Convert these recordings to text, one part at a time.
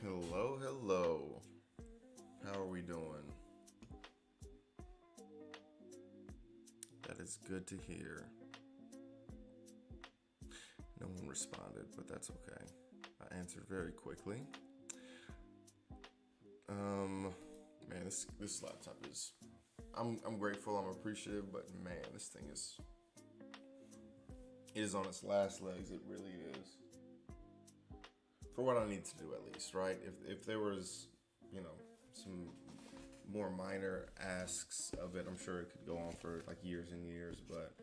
Hello, hello. How are we doing? That is good to hear. No one responded, but that's okay. I answered very quickly. Man, this laptop is. I'm grateful. I'm appreciative, but man, this thing is. It is on its last legs. It really is. For what I need to do, at least, right? If there was, some more minor asks of it, I'm sure it could go on for like years and years. But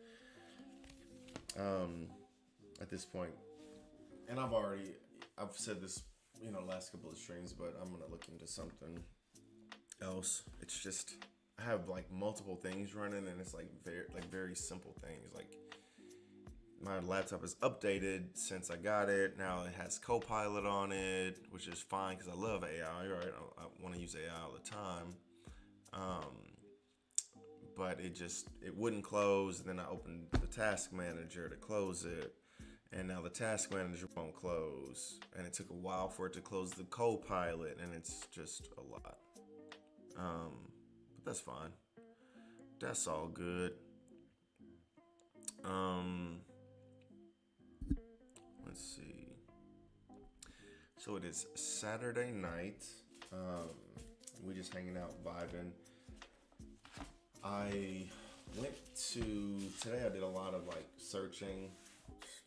at this point, and I've said this, last couple of streams, but I'm gonna look into something else. It's just I have like multiple things running, and it's like very simple things. Like my laptop is updated since I got it. Now it has Copilot on it, which is fine because I love AI. Right, I want to use AI all the time. But it wouldn't close. And then I opened the task manager to close it, and now the task manager won't close. And it took a while for it to close the Copilot, and it's just a lot. But that's fine. That's all good. Let's see. So it is Saturday night. We just hanging out, vibing. I went to today. I did a lot of like searching,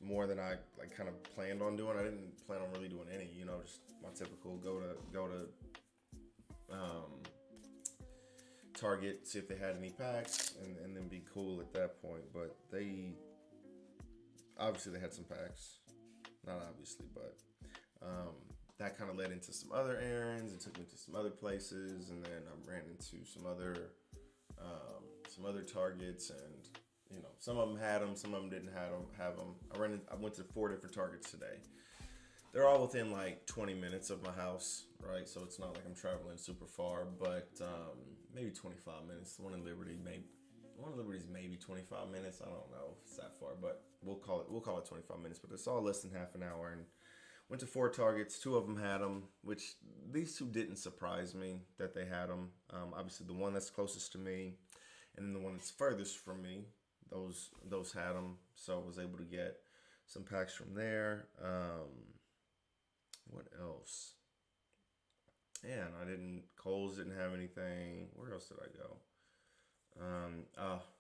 more than I like kind of planned on doing. I didn't plan on really doing any. Just my typical go to Target, see if they had any packs, and then be cool at that point. But they had some packs. Not obviously, but that kind of led into some other errands and took me to some other places, and then I ran into some other Targets, and some of them had them, some of them didn't have them. I went to 4 different Targets today. They're all within like 20 minutes of my house, right? So it's not like I'm traveling super far, but maybe 25 minutes. One in Liberty's maybe 25 minutes. I don't know if it's that far, but we'll call it 25 minutes. But it's all less than half an hour. And went to 4 Targets. 2 of them had them, which these 2 didn't surprise me that they had them. Obviously, the one that's closest to me, and then the one that's furthest from me, those had them. So I was able to get some packs from there. What else? And Kohl's didn't have anything. Where else did I go?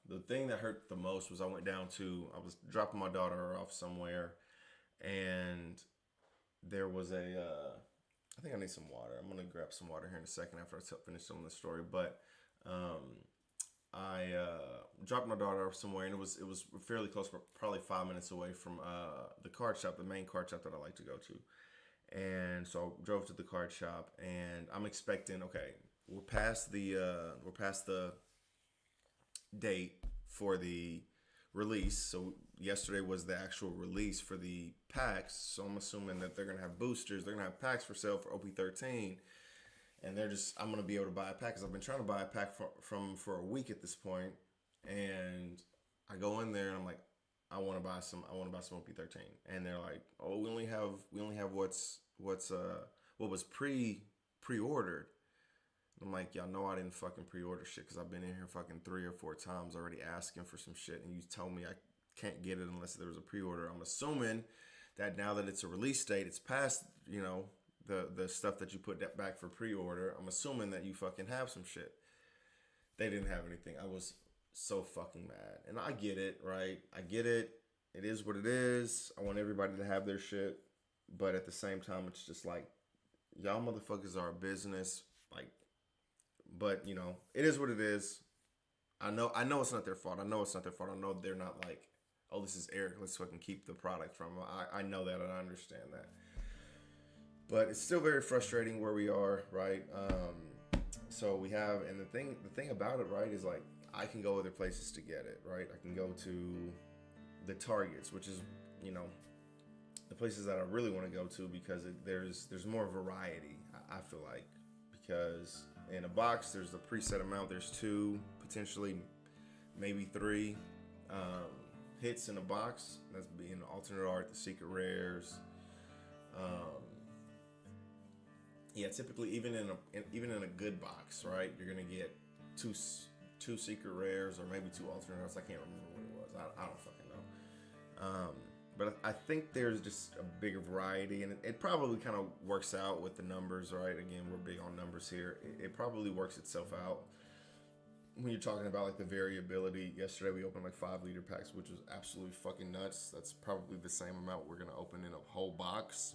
The thing that hurt the most was I was dropping my daughter off somewhere, and there was I think I need some water. I'm gonna grab some water here in a second after I finish telling the story. But I dropped my daughter off somewhere, and it was fairly close, probably 5 minutes away from the card shop, the main card shop that I like to go to. And so I drove to the card shop, and I'm expecting, okay, we're past the date for the release. So yesterday was the actual release for the packs. So I'm assuming that they're gonna have boosters, they're gonna have packs for sale for OP-13, and I'm gonna be able to buy a pack because I've been trying to buy a pack for a week at this point. And I go in there and I'm like, I want to buy some OP-13, and they're like, oh, we only have what was pre-ordered. I'm like, y'all know I didn't fucking pre-order shit because I've been in here fucking 3 or 4 times already asking for some shit, and you tell me I can't get it unless there was a pre-order. I'm assuming that now that it's a release date, it's past, the stuff that you put back for pre-order. I'm assuming that you fucking have some shit. They didn't have anything. I was so fucking mad. And I get it, right? I get it. It is what it is. I want everybody to have their shit. But at the same time, it's just like, y'all motherfuckers are a business. Like, but, it is what it is. I know it's not their fault. I know they're not like, oh, this is Eric, let's fucking keep the product from him. I know that, and I understand that. But it's still very frustrating where we are, right? So we have, and the thing about it, right, is like I can go other places to get it, right? I can go to the Targets, which is, you know, the places that I really want to go to because there's more variety. I feel like, because in a box there's a preset amount. There's two, potentially maybe three hits in a box. That's being the alternate art, the secret rares. Yeah, typically even in a good box, right? You're gonna get two secret rares or maybe two alternate arts. I can't remember what it was. I don't fucking know. But I think there's just a bigger variety, and it probably kind of works out with the numbers, right? Again, we're big on numbers here. It probably works itself out when you're talking about like the variability. Yesterday we opened like 5-liter packs, which was absolutely fucking nuts. That's probably the same amount we're gonna open in a whole box.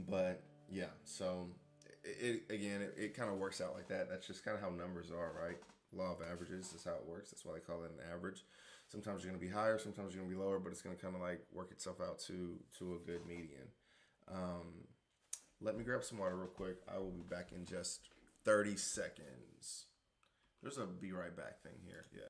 But yeah, so it kind of works out like that. That's just kind of how numbers are, right? Law of averages is how it works. That's why they call it an average. Sometimes you're gonna be higher, sometimes you're gonna be lower, but it's gonna kind of like work itself out to a good median. Let me grab some water real quick. I will be back in just 30 seconds. There's a be right back thing here. Yeah.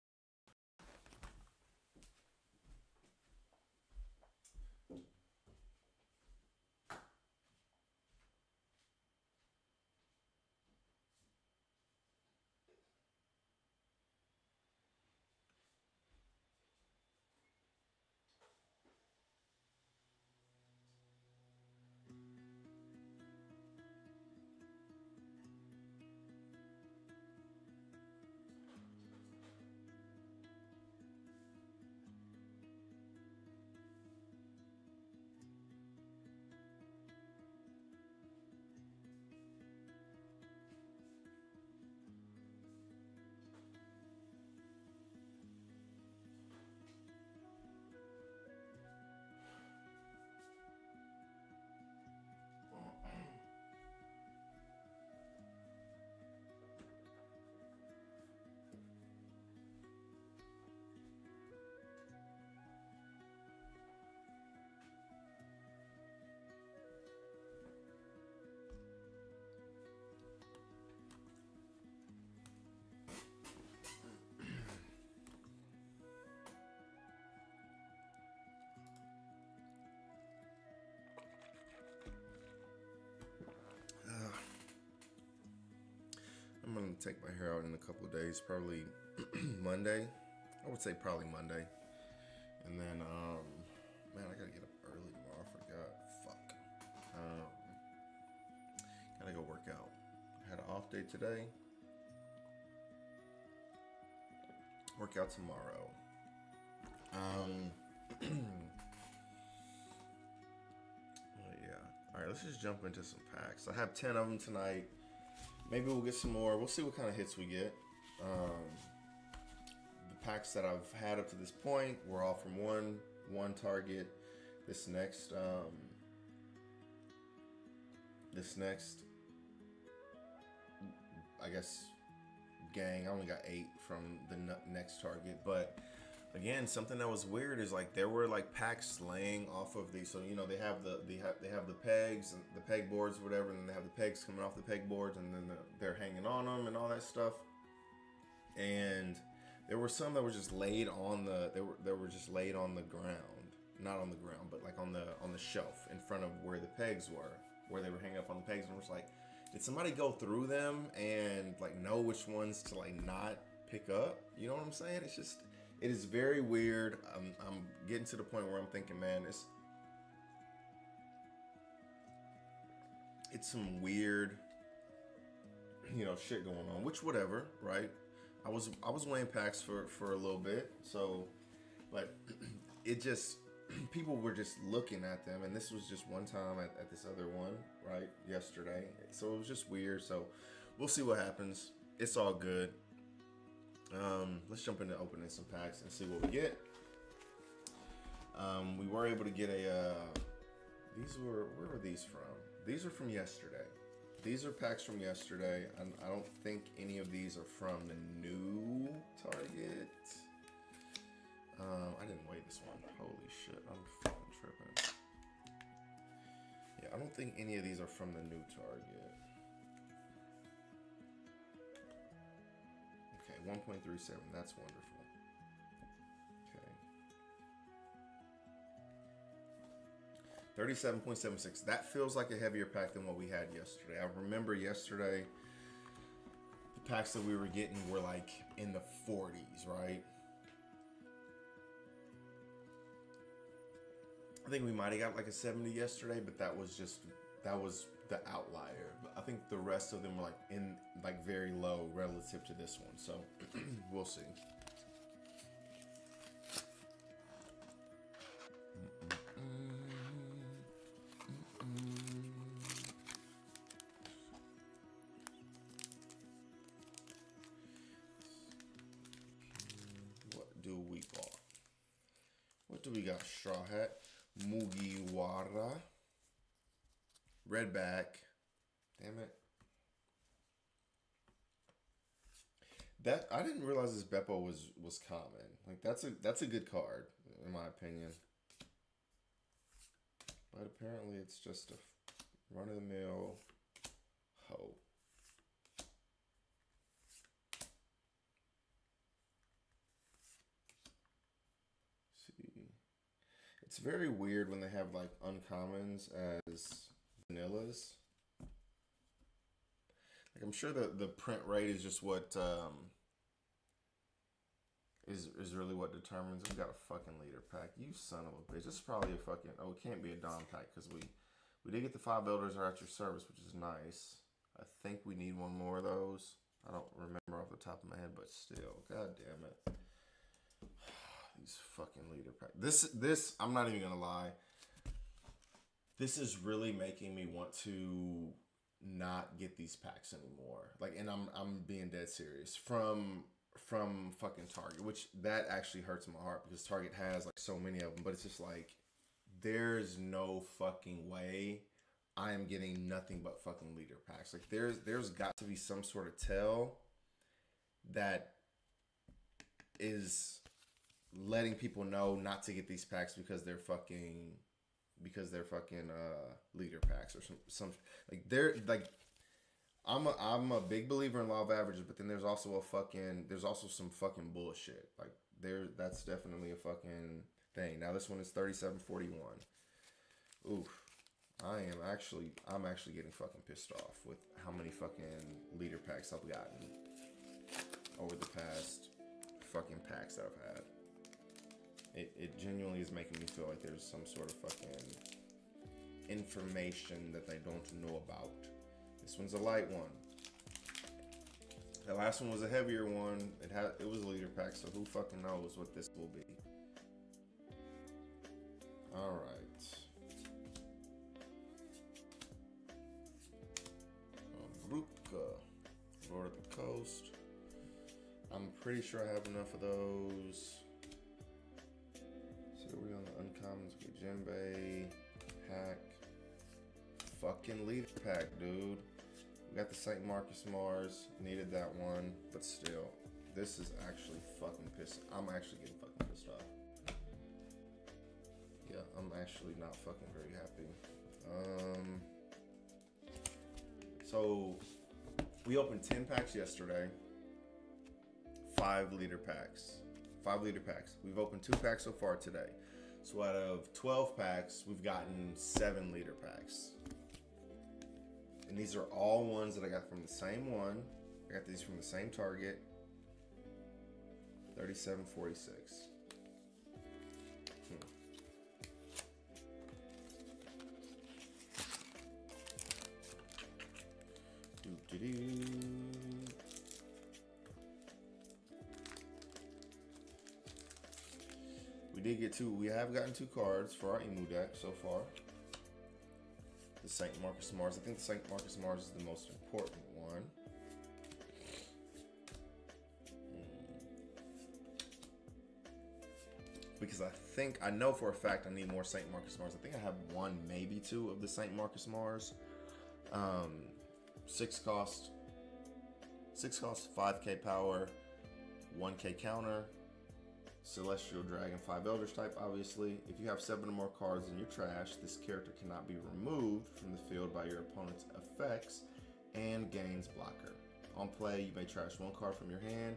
I'm gonna take my hair out in a couple of days, probably Monday. I would say probably Monday. And then, man, I gotta get up early tomorrow. I forgot. Fuck. Gotta go work out. I had an off day today. Work out tomorrow. Yeah. All right, let's just jump into some packs. I have 10 of them tonight. Maybe we'll get some more. We'll see what kind of hits we get. The packs that I've had up to this point were all from one target. This next, I guess, gang. I only got 8 from the next target, but again, something that was weird is like there were like packs laying off of these. So you know they have the pegs and the peg boards, or whatever, and then they have the pegs coming off the peg boards, and then they're hanging on them and all that stuff. And there were some that were just laid on they were just laid on the ground, not on the ground, but like on the shelf in front of where the pegs were, where they were hanging up on the pegs. And it was like, did somebody go through them and like know which ones to like not pick up? You know what I'm saying? It is very weird. I'm getting to the point where I'm thinking, man, it's some weird, shit going on. Which, whatever, right? I was weighing packs for a little bit, so, but it just, people were just looking at them, and this was just one time at this other one, right, yesterday. So it was just weird. So we'll see what happens. It's all good. Let's jump into opening some packs and see what we get. We were able to get where were these from? These are from yesterday. These are packs from yesterday. I don't think any of these are from the new target. I didn't weigh this one. Holy shit, I'm fucking tripping. I don't think any of these are from the new Target. Okay, 1.37. That's wonderful. Okay. 37.76. That feels like a heavier pack than what we had yesterday. I remember yesterday, the packs that we were getting were like in the 40s, right? I think we might have got like a 70 yesterday, but that was the outlier. But I think the rest of them were like in like very low relative to this one. So we'll see. What do we got? What do we got? Straw Hat. Mugiwara, Redback, damn it. That I didn't realize this Beppo was common. Like that's a good card in my opinion. But apparently it's just a run of the mill hoe. It's very weird when they have like uncommons as vanillas. Like I'm sure the print rate is just what is really what determines. We got a fucking leader pack. You son of a bitch. This is probably a fucking it can't be a Dom pack because we did get the 5 elders are at your service, which is nice. I think we need one more of those. I don't remember off the top of my head, but still, god damn it. These fucking leader packs. This I'm not even gonna lie. This is really making me want to not get these packs anymore. Like, and I'm being dead serious from fucking Target, which that actually hurts my heart because Target has like so many of them. But it's just like there's no fucking way I am getting nothing but fucking leader packs. Like there's got to be some sort of tell that is letting people know not to get these packs because they're fucking leader packs or some like they're like I'm a big believer in law of averages, but then there's also some fucking bullshit. Like that's definitely a fucking thing. Now this one is 37.41. Oof. I'm actually getting fucking pissed off with how many fucking leader packs I've gotten over the past fucking packs that I've had. It genuinely is making me feel like there's some sort of fucking information that they don't know about. This one's a light one. The last one was a heavier one. It was a leader pack, so who fucking knows what this will be. Alright. Bruca. Lord of the Coast. I'm pretty sure I have enough of those. So we're on the uncommons. Get Jinbei, Hack, fucking leader pack, dude. We got the St. Marcus Mars. Needed that one, but still, this is actually fucking pissed. I'm actually getting fucking pissed off. Yeah, I'm actually not fucking very happy. So we opened 10 packs yesterday. 5 leader packs. 5 leader packs. We've opened 2 packs so far today. So out of 12 packs, we've gotten 7 leader packs. And these are all ones that I got from the same one. I got these from the same Target. 37.46. We have gotten 2 cards for our Emu deck so far. The St. Marcus Mars. I think the St. Marcus Mars is the most important one. Because I know for a fact I need more St. Marcus Mars. I think I have 1, maybe 2 of the St. Marcus Mars. 6 cost, 5k power, 1k counter. Celestial Dragon, 5 Eldritch type, obviously. If you have 7 or more cards in your trash, this character cannot be removed from the field by your opponent's effects and gains blocker. On play, you may trash 1 card from your hand,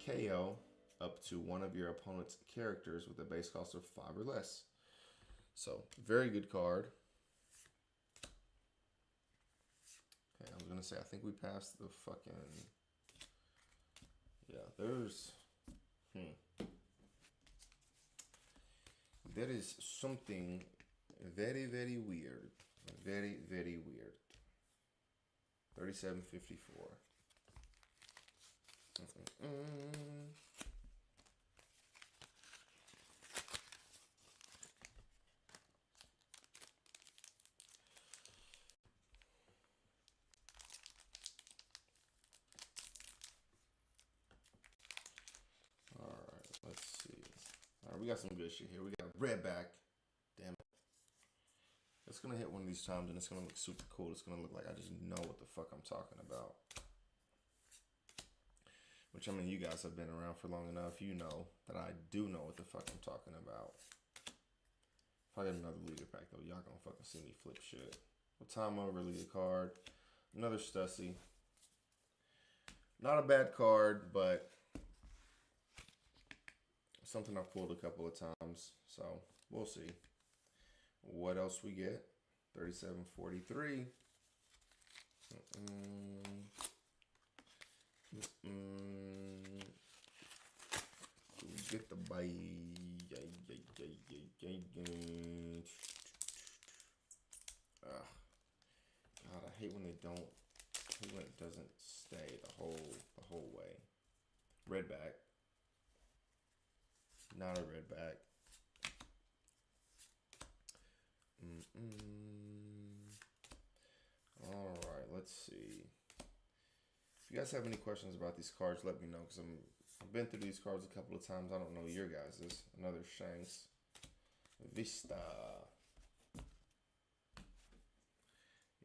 KO up to one of your opponent's characters with a base cost of 5 or less. So, very good card. Okay, I was going to say, I think we passed the fucking... Yeah, there's... There is something very, very weird. Very, very weird. 3754. Alright, let's see. Alright, we got some good shit here. We got Redback. Damn it. It's gonna hit one of these times and it's gonna look super cool. It's gonna look like I just know what the fuck I'm talking about. Which, I mean, you guys have been around for long enough. You know that I do know what the fuck I'm talking about. If I get another leader pack, though, y'all gonna fucking see me flip shit. Otama, really good card. Another Stussy. Not a bad card, but something I've pulled a couple of times. So, we'll see. What else we get? 3743. Get the bite. God, I hate when they don't. I hate when it doesn't stay the whole way. Redback. Not a Redback. All right, let's see. If you guys have any questions about these cards, let me know, because I've been through these cards a couple of times. I don't know your guys's. Another Shanks. Vista.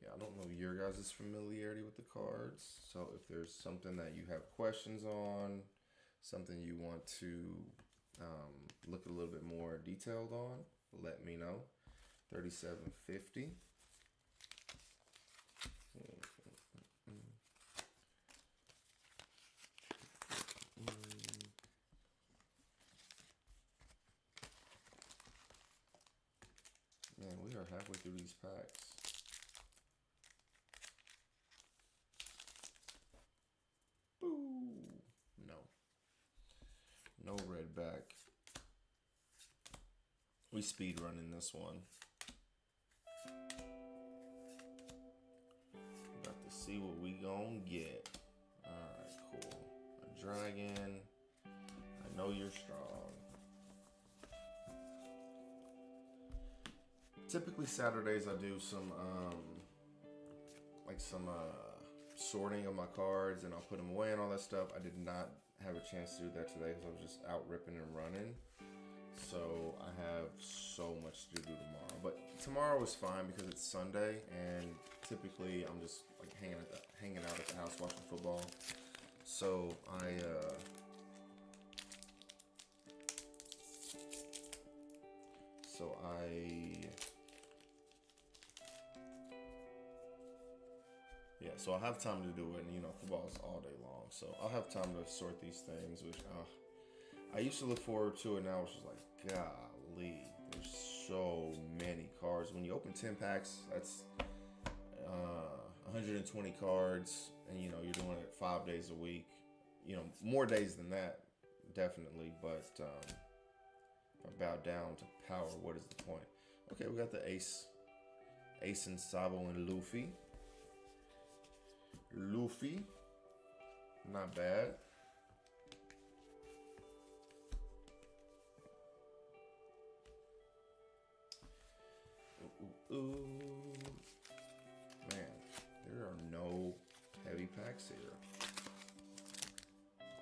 Yeah, I don't know your guys' familiarity with the cards. So if there's something that you have questions on, something you want to look a little bit more detailed on, let me know. 3750. Man, we are halfway through these packs. Boo! No. No Redback. We speed running this one. Got to see what we gonna get. Alright, cool. A dragon. I know you're strong. Typically Saturdays I do some sorting of my cards, and I'll put them away and all that stuff. I did not have a chance to do that today because I was just out ripping and running. So I have so much to do tomorrow. But tomorrow is fine because it's Sunday, and typically I'm just like hanging out at the house watching football. So So I'll have time to do it, and football is all day long. So I'll have time to sort these things, which I used to look forward to it. Now it's just like, golly, there's so many cards. When you open 10 packs, that's 120 cards, and you're doing it 5 days a week. More days than that, definitely. But if I bow down to power, what is the point? Okay, we got the Ace and Sabo and Luffy. Not bad. Ooh. Man, there are no heavy packs here.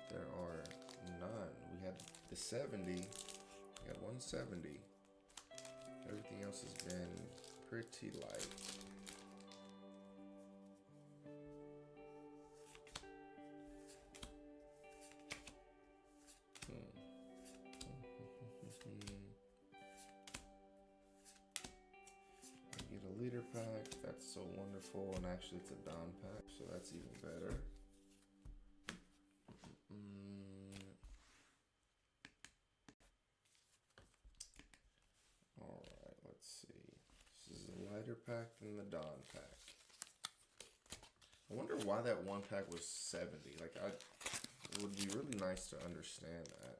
There are none. We had the 70. We got 170. Everything else has been pretty light. leader pack. That's so wonderful. And actually, it's a Don pack, so that's even better. Alright, let's see. This is a lighter pack than the Don pack. I wonder why that one pack was 70. Like, it would be really nice to understand that.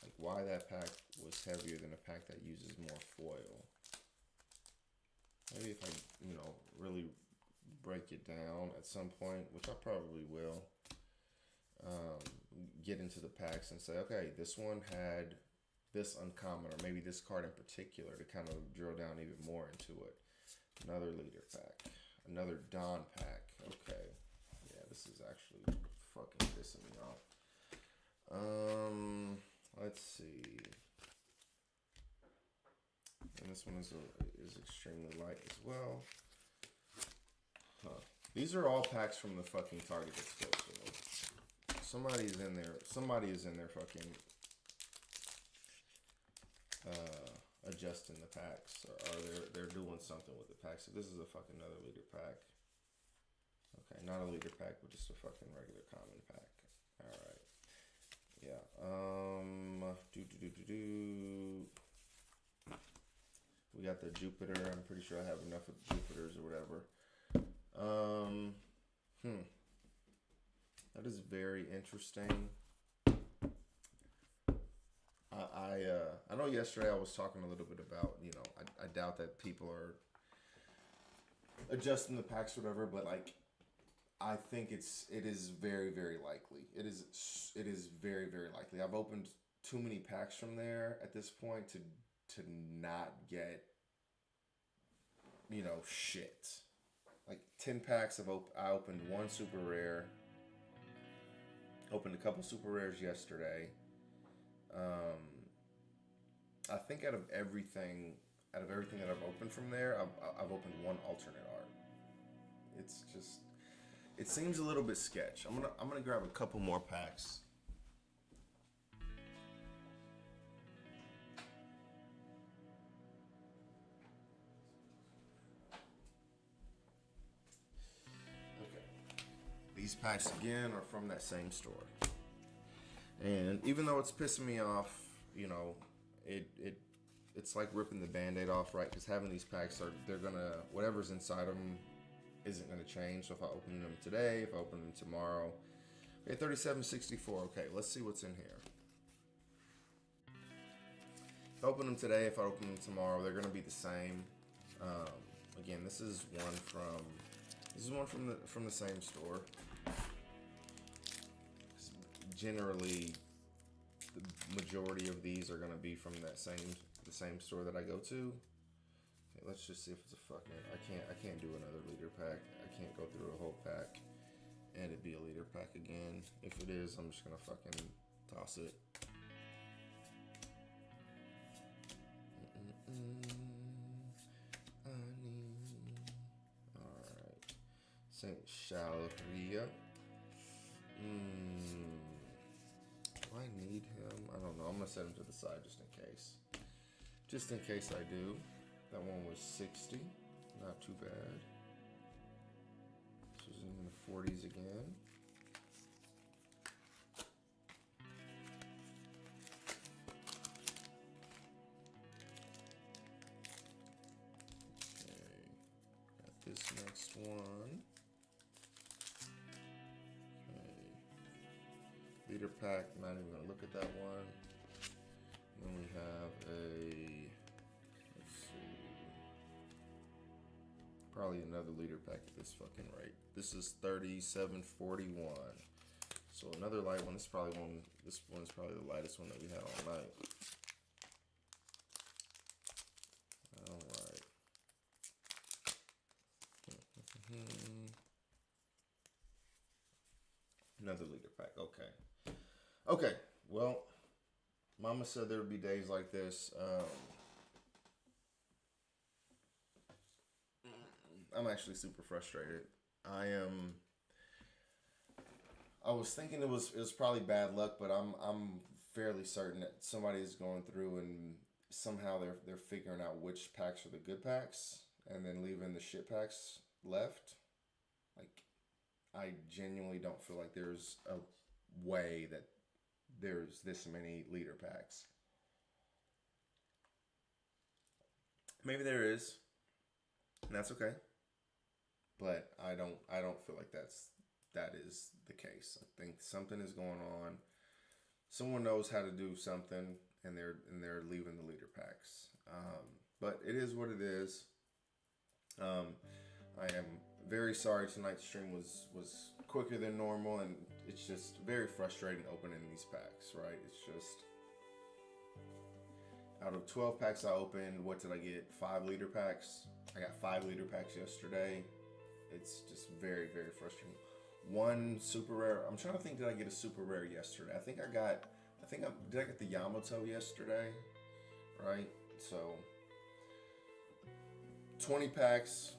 Like, why that pack was heavier than a pack that uses more foil. Maybe if I, really break it down at some point, which I probably will, get into the packs and say, okay, this one had this uncommon, or maybe this card in particular, to kind of drill down even more into it. Another leader pack. Another Don pack. Okay. Yeah, this is actually fucking pissing me off. Let's see. And this one is extremely light as well. Huh. These are all packs from the fucking Target exclusive. Somebody is in there fucking adjusting the packs, or they're doing something with the packs. So this is a fucking another leader pack. Okay, not a leader pack, but just a fucking regular common pack. All right. Yeah. We got the Jupiter. I'm pretty sure I have enough of Jupiters or whatever. That is very interesting. I know yesterday I was talking a little bit about, I doubt that people are adjusting the packs or whatever, but like, I think it is very, very likely. It is very, very likely. I've opened too many packs from there at this point to not get, shit. Like 10 packs I opened one super rare. Opened a couple super rares yesterday. I think out of everything that I've opened from there, I've opened one alternate art. It seems a little bit sketch. I'm gonna grab a couple more packs. Okay. These packs again are from that same store. And even though it's pissing me off, it's like ripping the Band-Aid off, right? Because having these packs whatever's inside them isn't gonna change. So if I open them today, if I open them tomorrow, okay, 3764. Okay, let's see what's in here. If I open them today, if I open them tomorrow, they're gonna be the same. Again, this is one from the same store. Generally, the majority of these are gonna be from the same store that I go to. Okay, let's just see if it's a fucking. I can't do another leader pack. I can't go through a whole pack and it'd be a leader pack again. If it is, I'm just gonna fucking toss it. Alright. Saint Chaleria. Do I need him? I don't know. I'm gonna set him to the side just in case. Just in case I do. That one was 60. Not too bad. This was in the 40s again. Okay. Got this next one. Leader pack, not even gonna look at that one. Then we have let's see, probably another leader pack at this fucking rate. This is 3741. So another light one. This one's probably the lightest one that we had all night. Alright. Another leader pack, okay. Okay, well, Mama said there would be days like this. I'm actually super frustrated. I was thinking it was probably bad luck, but I'm fairly certain that somebody is going through and somehow they're figuring out which packs are the good packs and then leaving the ship packs left. Like, I genuinely don't feel like there's a way that there's this many leader packs. Maybe there is, and that's okay. But I don't feel like that is the case. I think something is going on. Someone knows how to do something, and they're leaving the leader packs. But it is what it is. I am very sorry tonight's stream was quicker than normal, and it's just very frustrating opening these packs, right? It's just, out of 12 packs I opened, what did I get? 5 leader packs. I got 5 leader packs yesterday. It's just very, very frustrating. One super rare. I'm trying to think, did I get a super rare yesterday? Did I get the Yamato yesterday? Right? So 20 packs,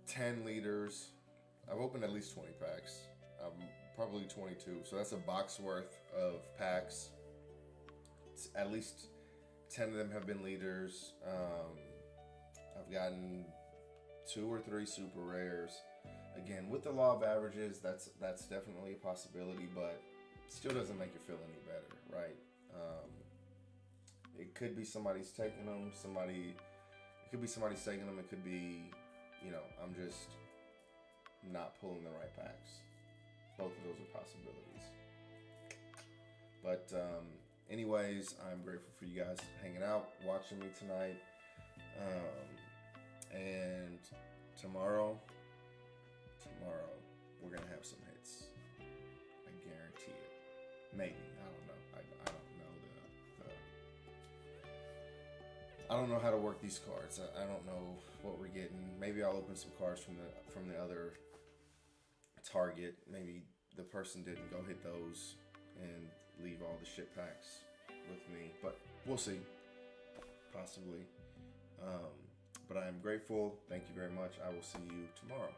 10 leaders. I've opened at least 20 packs. Probably 22. So that's a box worth of packs. It's at least 10 of them have been leaders. I've gotten 2 or 3 super rares. Again, with the law of averages, that's definitely a possibility, but it still doesn't make it feel any better, right? It could be somebody's taking them. It could be somebody's taking them. It could be, I'm just not pulling the right packs. Both of those are possibilities. But anyways, I'm grateful for you guys hanging out, watching me tonight. And tomorrow, we're going to have some hits. I guarantee it. Maybe. I don't know. I don't know I don't know how to work these cards. I don't know what we're getting. Maybe I'll open some cards from the other target. Maybe the person didn't go hit those and leave all the ship packs with me. But we'll see. Possibly. But I am grateful. Thank you very much. I will see you tomorrow.